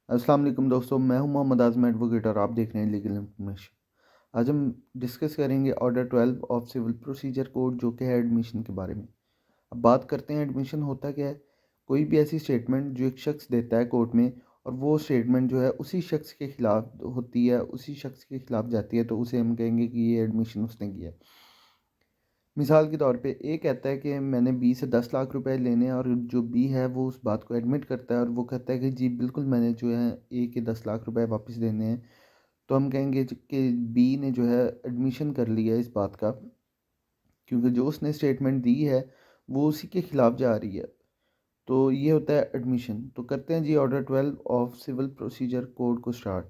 अस्सलाम वालेकुम दोस्तों, मैं हूं मोहम्मद आज़म एडवोकेट और आप देख रहे हैं लीगल इन्फॉर्मेशन। आज हम डिस्कस करेंगे order 12 of civil procedure code जो कि है एडमिशन के बारे में। अब बात करते हैं एडमिशन होता क्या है। कोई भी ऐसी स्टेटमेंट जो एक शख्स देता है कोर्ट में और वो स्टेटमेंट जो है उसी शख्स के खिलाफ होती है, उसी शख्स के खिलाफ जाती है, तो उसे हम कहेंगे कि ये एडमिशन उसने किया है। मिसाल के तौर पे ए कहता है कि मैंने बी से 10 लाख रुपए लेने हैं और जो बी है वो उस बात को एडमिट करता है और वो कहता है कि जी बिल्कुल मैंने जो है ए के 10 लाख रुपए वापस देने हैं। तो हम कहेंगे कि बी ने जो है एडमिशन कर लिया इस बात का, क्योंकि जो उसने स्टेटमेंट दी है वो उसी के खिलाफ जा रही है। तो ये होता है एडमिशन। तो करते हैं जी order 12 of civil procedure code को स्टार्ट।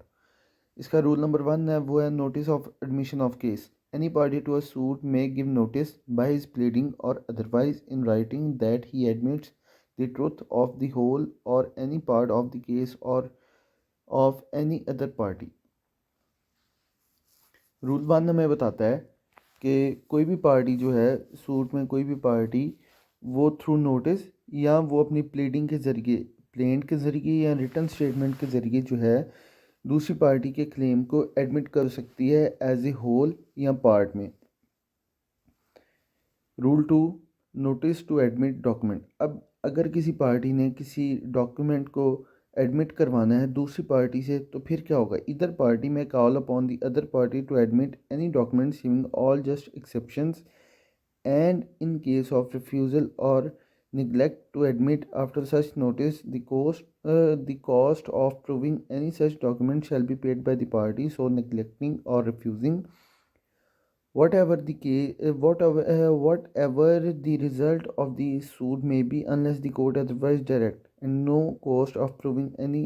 इसका रूल नंबर 1 है, वो है notice of admission of case. Any party to a suit may give notice by his pleading or otherwise in writing that he admits the truth of the whole or any part of the case or of any other party. Rule 1 हमें बताता है कि कोई भी party जो है suit में, कोई भी पार्टी वो थ्रू नोटिस या वो अपनी प्लीडिंग के ज़रिए, प्लेंट के ज़रिए या रिटर्न स्टेटमेंट के ज़रिए जो है दूसरी पार्टी के क्लेम को एडमिट कर सकती है एज ए होल या पार्ट में। Rule 2, notice to admit document. अब अगर किसी पार्टी ने किसी डॉक्यूमेंट को एडमिट करवाना है दूसरी पार्टी से, तो फिर क्या होगा? इधर पार्टी में call upon the other party to admit any documents giving all just exceptions and in case of refusal or neglect to admit after such notice the cost of proving any such document shall be paid by the party so neglecting or refusing, whatever the result of the suit may be, unless the court otherwise direct, and no cost of proving any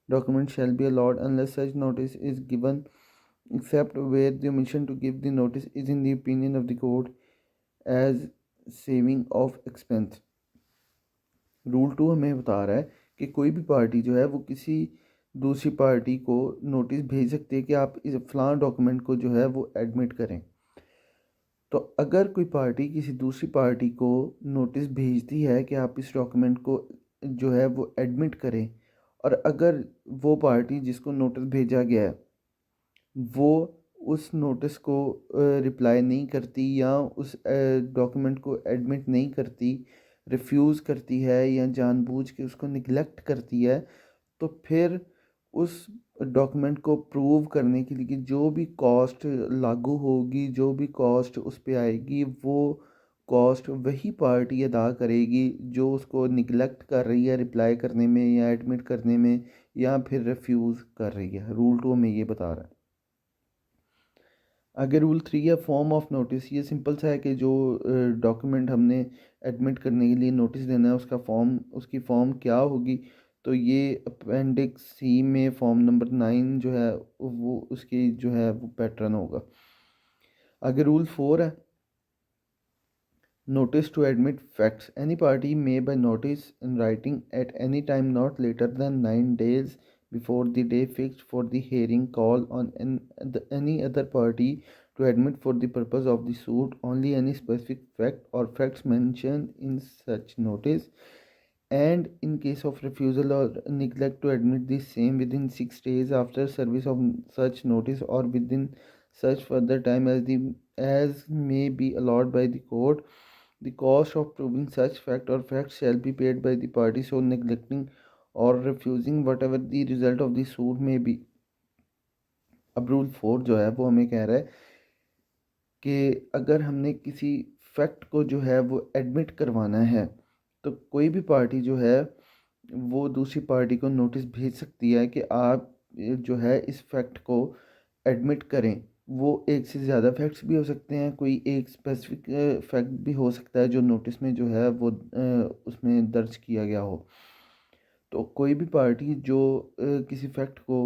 document shall be allowed unless such notice is given, except where the omission to give the notice is in the opinion of the court as saving of expense. Rule 2 हमें बता रहा है कि कोई भी party जो है वो किसी दूसरी पार्टी को नोटिस भेज सकती है कि आप इस फलां डॉक्यूमेंट को जो है वो एडमिट करें। तो अगर कोई पार्टी किसी दूसरी पार्टी को नोटिस भेजती है कि आप इस डॉक्यूमेंट को जो है वो एडमिट करें, और अगर वो पार्टी जिसको नोटिस भेजा गया है वो उस नोटिस को रिप्लाई नहीं करती या उस डॉक्यूमेंट को एडमिट नहीं करती, रिफ्यूज़ करती है या जानबूझ के उसको निगलेक्ट करती है, तो फिर उस डॉक्यूमेंट को प्रूव करने के लिए जो भी कॉस्ट लागू होगी, जो भी कॉस्ट उस पे आएगी, वो कॉस्ट वही पार्टी अदा करेगी जो उसको निगलेक्ट कर रही है रिप्लाई करने में या एडमिट करने में या फिर रिफ्यूज़ कर रही है। रूल 2 में ये बता रहा है। आगे रूल 3 है फॉर्म ऑफ नोटिस। ये सिंपल सा है कि जो डॉक्यूमेंट हमने एडमिट करने के लिए नोटिस देना है उसका फॉर्म, उसकी फॉर्म क्या होगी। तो ये अपेंडिक्स सी में फॉर्म नंबर 9 जो है वो उसकी जो है वो पैटर्न होगा। आगे रूल 4 है notice to admit facts. Any party may by notice in writing at any time not later than 9 days before the day fixed for the hearing call on any other party to admit for the purpose of the suit only any specific fact or facts mentioned in such notice, and in case of refusal or neglect to admit the same within 6 days after service of such notice or within such further time as may be allowed by the court, the cost of proving such fact or facts shall be paid by the party so neglecting or refusing, whatever the result of the suit may be। अब rule 4 जो है वो हमें कह रहा है कि अगर हमने किसी फैक्ट को जो है वो एडमिट करवाना है, तो कोई भी पार्टी जो है वो दूसरी पार्टी को नोटिस भेज सकती है कि आप जो है इस फैक्ट को एडमिट करें। वो एक से ज़्यादा फैक्ट्स भी हो सकते हैं, कोई एक स्पेसिफिक फैक्ट भी हो सकता है जो नोटिस में जो है वो उसमें दर्ज किया गया हो। तो कोई भी पार्टी जो किसी फैक्ट को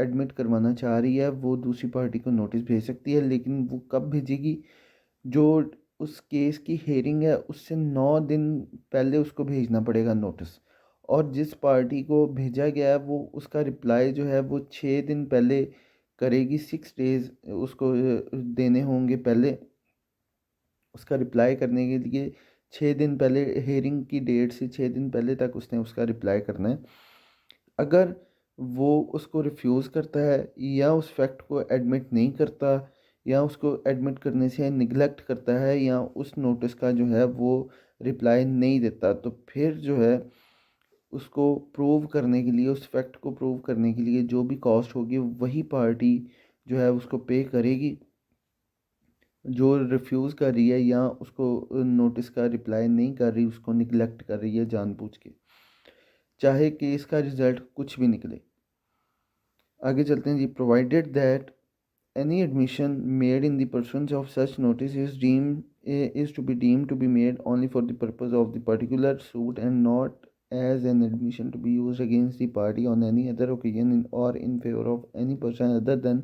एडमिट करवाना चाह रही है वो दूसरी पार्टी को नोटिस भेज सकती है, लेकिन वो कब भेजेगी? जो उस केस की हेयरिंग है उससे 9 दिन पहले उसको भेजना पड़ेगा नोटिस। और जिस पार्टी को भेजा गया है वो उसका रिप्लाई जो है वो 6 दिन पहले करेगी। 6 days उसको देने होंगे पहले। उसका रिप्लाई करने के लिए 6 दिन पहले, हेयरिंग की डेट से 6 दिन पहले तक उसने उसका रिप्लाई करना है। अगर वो उसको रिफ्यूज़ करता है या उस फैक्ट को एडमिट नहीं करता या उसको एडमिट करने से निगलेक्ट करता है या उस नोटिस का जो है वो रिप्लाई नहीं देता, तो फिर जो है उसको प्रूव करने के लिए, उस फैक्ट को प्रूव करने के लिए जो भी कॉस्ट होगी वही पार्टी जो है उसको पे करेगी जो रिफ्यूज़ कर रही है या उसको नोटिस का रिप्लाई नहीं कर रही, उसको निगलेक्ट कर रही है जानबूझ के, चाहे केस का रिजल्ट कुछ भी निकले। आगे चलते हैं जी। Provided that any admission made in the pursuance of such notice is to be deemed to be made only for the purpose of the particular suit and not as an admission to be used against the party on any other occasion or in favor of any person other than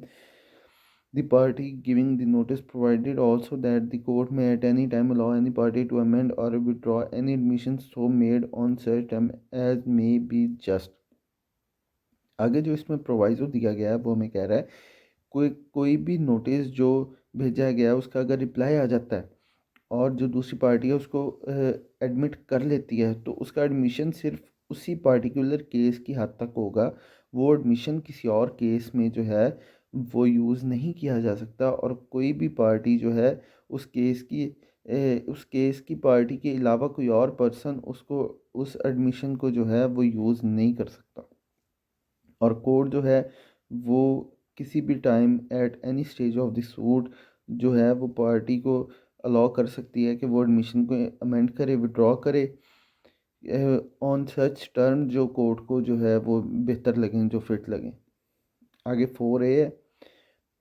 the party giving the notice, provided also that the court may at any time allow any party to amend or withdraw any admissions so made on such term as may be just। आगे जो इसमें proviso दिया गया है वो हमें कह रहा है कोई कोई भी नोटिस जो भेजा गया है उसका अगर रिप्लाई आ जाता है और जो दूसरी पार्टी है उसको एडमिट कर लेती है, तो उसका एडमिशन सिर्फ उसी पार्टिकुलर केस की हद तक होगा। वो एडमिशन किसी और केस में जो है वो यूज़ नहीं किया जा सकता और कोई भी पार्टी जो है उस केस की पार्टी के अलावा कोई और पर्सन उसको उस एडमिशन को जो है वो यूज़ नहीं कर सकता। और कोर्ट जो है वो किसी भी time at any stage of the suit जो है वो पार्टी को अलाउ कर सकती है कि वो एडमिशन को अमेंड करे, विड्रॉ करे ऑन सच टर्म जो कोर्ट को जो है वो बेहतर लगें, जो फिट लगें। आगे 4A है।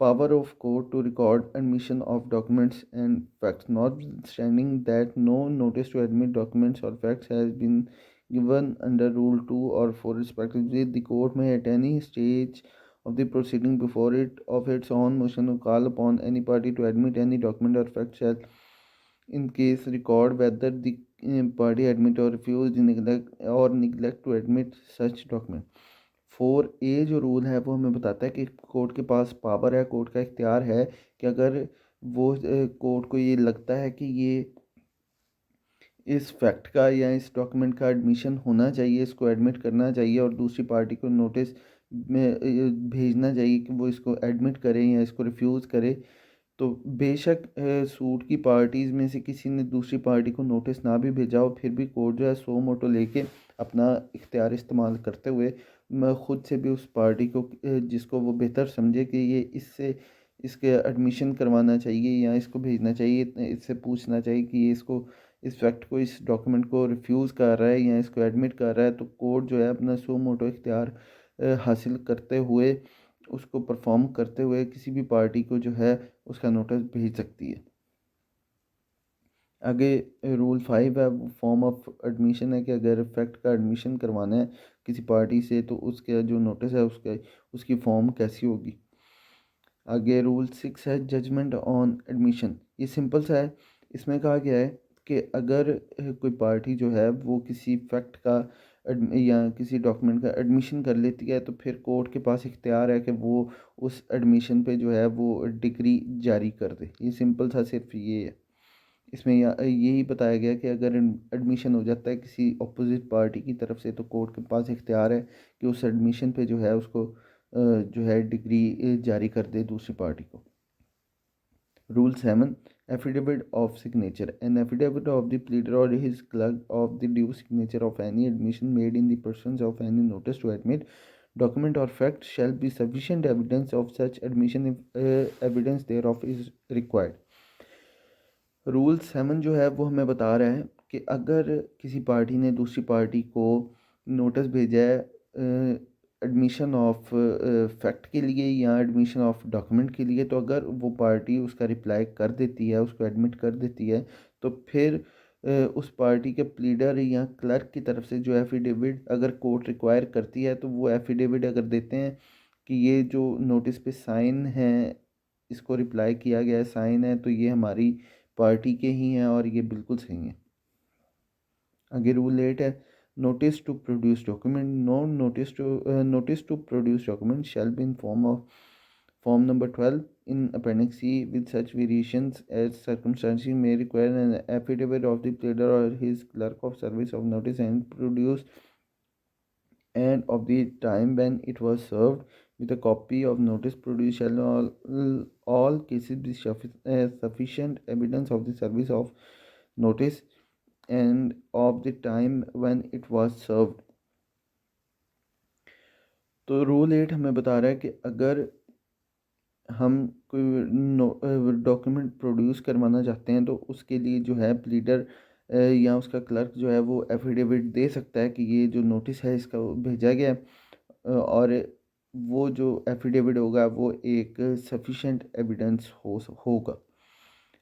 Power of court to record admission of documents and facts, notwithstanding that no notice to admit documents or facts has been given under Rule 2 or 4 respectively, the court may at any stage of the proceeding before it of its own motion call upon any party to admit any document or fact shall in case record whether the party admit or refuse the neglect to admit such document। 4A जो rule है वो हमें बताता है कि court के पास power है, court का इख्तियार है कि अगर वो कोर्ट को ये लगता है कि ये इस फैक्ट का या इस डॉक्यूमेंट का एडमिशन होना चाहिए, इसको एडमिट करना चाहिए और दूसरी पार्टी को नोटिस में भेजना चाहिए कि वो इसको एडमिट करें या इसको रिफ्यूज़ करे, तो बेशक सूट की पार्टीज़ में से किसी ने दूसरी पार्टी को नोटिस ना भी भेजा हो, फिर भी कोर्ट जो है सो मोटो लेके अपना इख्तियार इस्तेमाल करते हुए ख़ुद से भी उस पार्टी को जिसको वो बेहतर समझे कि ये इससे इसके एडमिशन करवाना चाहिए या इसको भेजना चाहिए, इससे पूछना चाहिए कि ये इसको इस फैक्ट को, इस डॉक्यूमेंट को रिफ्यूज़ कर रहा है या इसको एडमिट कर रहा है, तो कोर्ट जो है अपना सो मोटो इख्तियार हासिल करते हुए, उसको परफॉर्म करते हुए किसी भी पार्टी को जो है उसका नोटिस भेज सकती है। आगे रूल 5 है, वो फॉर्म ऑफ एडमिशन है कि अगर फैक्ट का एडमिशन करवाना है किसी पार्टी से तो उसका जो नोटिस है उसकी फॉर्म कैसी होगी। आगे रूल 6 है, जजमेंट ऑन एडमिशन। ये सिंपल सा है। इसमें कहा गया है कि अगर कोई पार्टी जो है वो किसी फैक्ट का या किसी डॉक्यूमेंट का एडमिशन कर लेती है, तो फिर कोर्ट के पास इख्तियार है कि वो उस एडमिशन पे जो है वो डिग्री जारी कर दे। ये सिंपल सा सिर्फ ये है। इसमें यही बताया गया कि अगर एडमिशन हो जाता है किसी अपोजिट पार्टी की तरफ से, तो कोर्ट के पास इख्तियार है कि उस एडमिशन पे जो है उसको जो है डिग्री जारी कर दे दूसरी पार्टी को। Rule 7, affidavit of signature. An affidavit of the pleader or his clerk of the due signature of any admission made in the persons of any notice to admit document or fact shall be sufficient evidence of such admission if evidence thereof is required। Rule 7 जो है वो हमें बता रहा है कि अगर किसी पार्टी ने दूसरी पार्टी को नोटिस भेजा है एडमिशन ऑफ फैक्ट के लिए या एडमिशन ऑफ डॉक्यूमेंट के लिए, तो अगर वो पार्टी उसका रिप्लाई कर देती है, उसको एडमिट कर देती है, तो फिर उस पार्टी के प्लीडर या क्लर्क की तरफ से जो एफिडेविट अगर कोर्ट रिक्वायर करती है, तो वो एफिडेविट अगर देते हैं कि ये जो नोटिस पे साइन है, इसको रिप्लाई किया गया है, साइन है, तो ये हमारी पार्टी के ही हैं और ये बिल्कुल सही हैं। आगे रूल 8 है, notice to produce document. Notice to produce document shall be in form number 12 in appendix C with such variations as circumstances may require an affidavit of the pleader or his clerk of service of notice and produce and of the time when it was served, with a copy of notice produced shall all cases be sufficient evidence of the service of notice and of the time when it was served। तो rule 8 हमें बता रहा है कि अगर हम कोई document produce करवाना चाहते हैं तो उसके लिए जो है प्लीडर या उसका क्लर्क जो है वो एफिडेविट दे सकता है कि ये जो नोटिस है इसका भेजा गया है, और वो जो एफिडेविट होगा वो एक सफिशेंट एविडेंस होगा।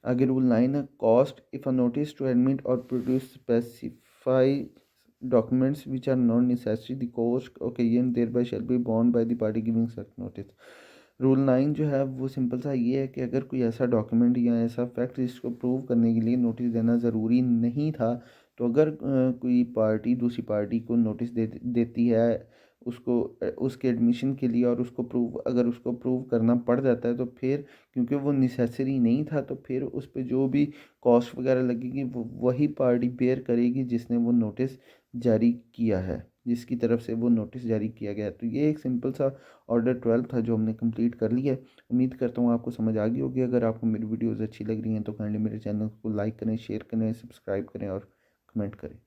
आगे रूल 9 है, cost if a notice to admit or produce specify documents which are not necessary, the cost occasioned thereby shall be borne by the party giving such notice। Rule 9 जो है वो simple सा ये है कि अगर कोई ऐसा डॉक्यूमेंट या ऐसा फैक्ट जिसको प्रूव करने के लिए नोटिस देना ज़रूरी नहीं था, तो अगर कोई पार्टी दूसरी पार्टी को नोटिस देती है उसको उसके एडमिशन के लिए, और उसको प्रूव अगर उसको प्रूव करना पड़ जाता है, तो फिर क्योंकि वो नेसेसरी नहीं था तो फिर उस पर जो भी कॉस्ट वगैरह लगेगी वो वही पार्टी बेयर करेगी जिसने वो नोटिस जारी किया है, जिसकी तरफ से वो नोटिस जारी किया गया है। तो ये एक सिंपल सा ऑर्डर 12 था जो हमने कंप्लीट कर लिया है। उम्मीद करता हूँ आपको समझ आ गई होगी। अगर आपको मेरी वीडियोज़ अच्छी लग रही हैं तो काइंडली मेरे चैनल को लाइक करें, शेयर करें, सब्सक्राइब करें और कमेंट करें।